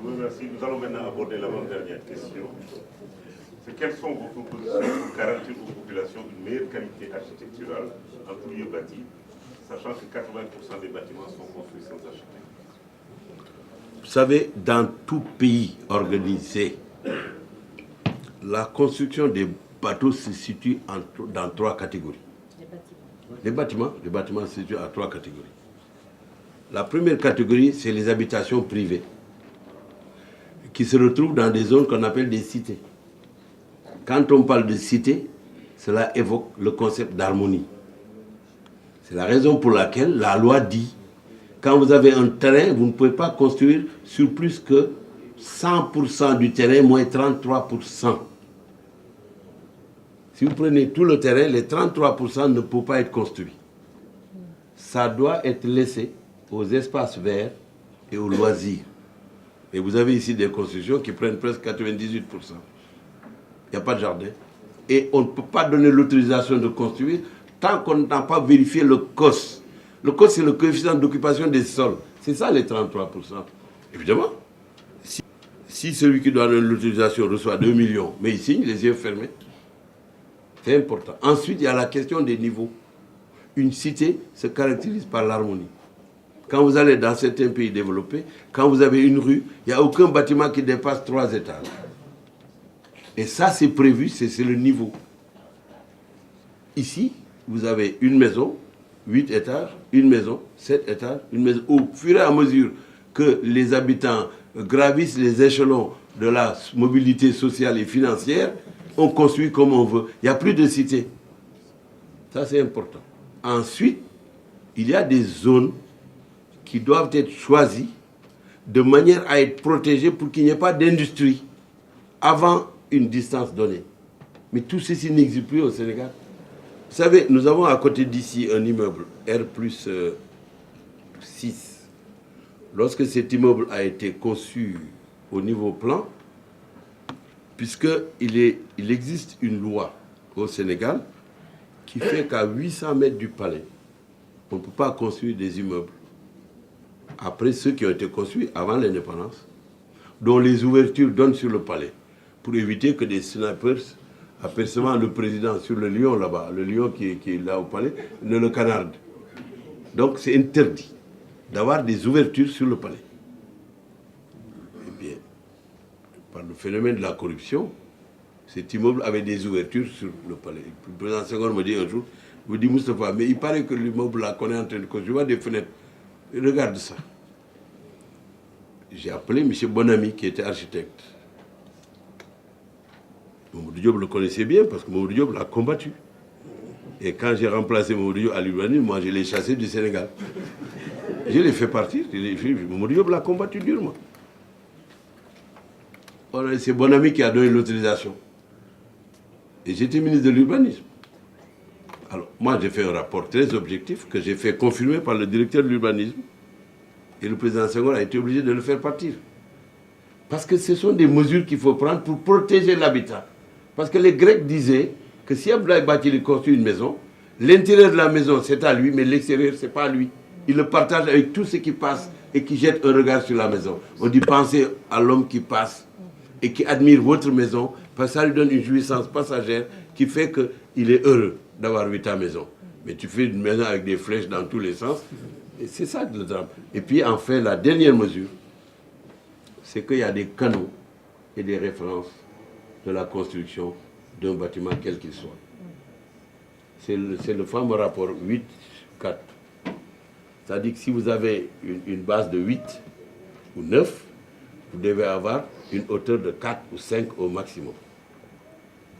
Oui, merci. Nous allons maintenant aborder l'avant-dernière question. C'est quelles sont vos propositions pour garantir aux populations une meilleure qualité architecturale en tout lieu bâti, sachant que 80% des bâtiments sont construits sans architecte? Vous savez, dans tout pays organisé, la construction des bateaux se situe dans trois catégories. Les bâtiments se situent en trois catégories. La première catégorie, c'est les habitations privées, qui se retrouvent dans des zones qu'on appelle des cités. Quand on parle de cité, cela évoque le concept d'harmonie. C'est la raison pour laquelle la loi dit, quand vous avez un terrain, vous ne pouvez pas construire sur plus que 100% du terrain, moins 33%. Si vous prenez tout le terrain, les 33% ne peuvent pas être construits. Ça doit être laissé aux espaces verts et aux loisirs. Et vous avez ici des constructions qui prennent presque 98%. Il n'y a pas de jardin. Et on ne peut pas donner l'autorisation de construire tant qu'on n'a pas vérifié le COS. Le COS, c'est le coefficient d'occupation des sols. C'est ça les 33%. Évidemment, si celui qui doit donner l'autorisation reçoit 2 millions, mais il signe les yeux fermés, c'est important. Ensuite, il y a la question des niveaux. Une cité se caractérise par l'harmonie. Quand vous allez dans certains pays développés, quand vous avez une rue, il n'y a aucun bâtiment qui dépasse 3 étages. Et ça, c'est prévu, c'est le niveau. Ici, vous avez une maison, 8 étages, une maison, 7 étages, une maison. Au fur et à mesure que les habitants gravissent les échelons de la mobilité sociale et financière, on construit comme on veut. Il n'y a plus de cité. Ça, c'est important. Ensuite, il y a des zones qui doivent être choisies de manière à être protégées pour qu'il n'y ait pas d'industrie avant une distance donnée. Mais tout ceci n'existe plus au Sénégal. Vous savez, nous avons à côté d'ici un immeuble R+6. Lorsque cet immeuble a été conçu au niveau plan, puisqu'il existe une loi au Sénégal qui fait qu'à 800 mètres du palais, on ne peut pas construire des immeubles après ceux qui ont été construits avant l'indépendance, dont les ouvertures donnent sur le palais, pour éviter que des snipers, apercevant le président sur le lion là-bas, le lion qui est là au palais, ne le canardent. Donc c'est interdit d'avoir des ouvertures sur le palais. Eh bien, par le phénomène de la corruption, cet immeuble avait des ouvertures sur le palais. Le président Senghor me dit un jour, il me dit, Moustapha, mais il paraît que l'immeuble là qu'on est en train de construire, je vois des fenêtres. Regarde ça. J'ai appelé M. Bonami, qui était architecte. Mamadou Diop le connaissait bien parce que Mamadou Diop l'a combattu. Et quand j'ai remplacé Mamadou Diop à l'urbanisme, moi je l'ai chassé du Sénégal. Je l'ai fait partir. Mamadou Diop l'a combattu durement. C'est Bonami qui a donné l'autorisation. Et j'étais ministre de l'urbanisme. Alors, moi, j'ai fait un rapport très objectif que j'ai fait confirmer par le directeur de l'urbanisme. Et le président Senghor a été obligé de le faire partir. Parce que ce sont des mesures qu'il faut prendre pour protéger l'habitat. Parce que les Grecs disaient que si Abdoulaye Bathily construit une maison, l'intérieur de la maison, c'est à lui, mais l'extérieur, c'est pas à lui. Il le partage avec tous ceux qui passent et qui jettent un regard sur la maison. On dit pensez à l'homme qui passe et qui admire votre maison, parce que ça lui donne une jouissance passagère qui fait qu'il est heureux d'avoir vu ta maison. Mais tu fais une maison avec des flèches dans tous les sens. Et c'est ça le drame. Et puis enfin, la dernière mesure, c'est qu'il y a des canaux et des références de la construction d'un bâtiment quel qu'il soit. C'est le fameux rapport 8-4. C'est-à-dire que si vous avez une base de 8 ou 9, vous devez avoir une hauteur de 4 ou 5 au maximum.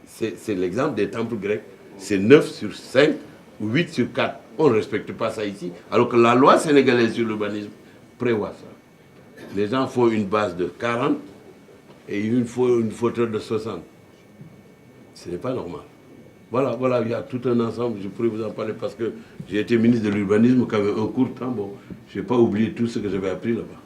C'est l'exemple des temples grecs. C'est 9 sur 5 ou 8 sur 4. On ne respecte pas ça ici. Alors que la loi sénégalaise sur l'urbanisme prévoit ça. Les gens font une base de 40 et il faut une hauteur de 60. Ce n'est pas normal. Voilà, il y a tout un ensemble. Je pourrais vous en parler parce que j'ai été ministre de l'urbanisme quand même un court temps. Bon, je n'ai pas oublié tout ce que j'avais appris là-bas.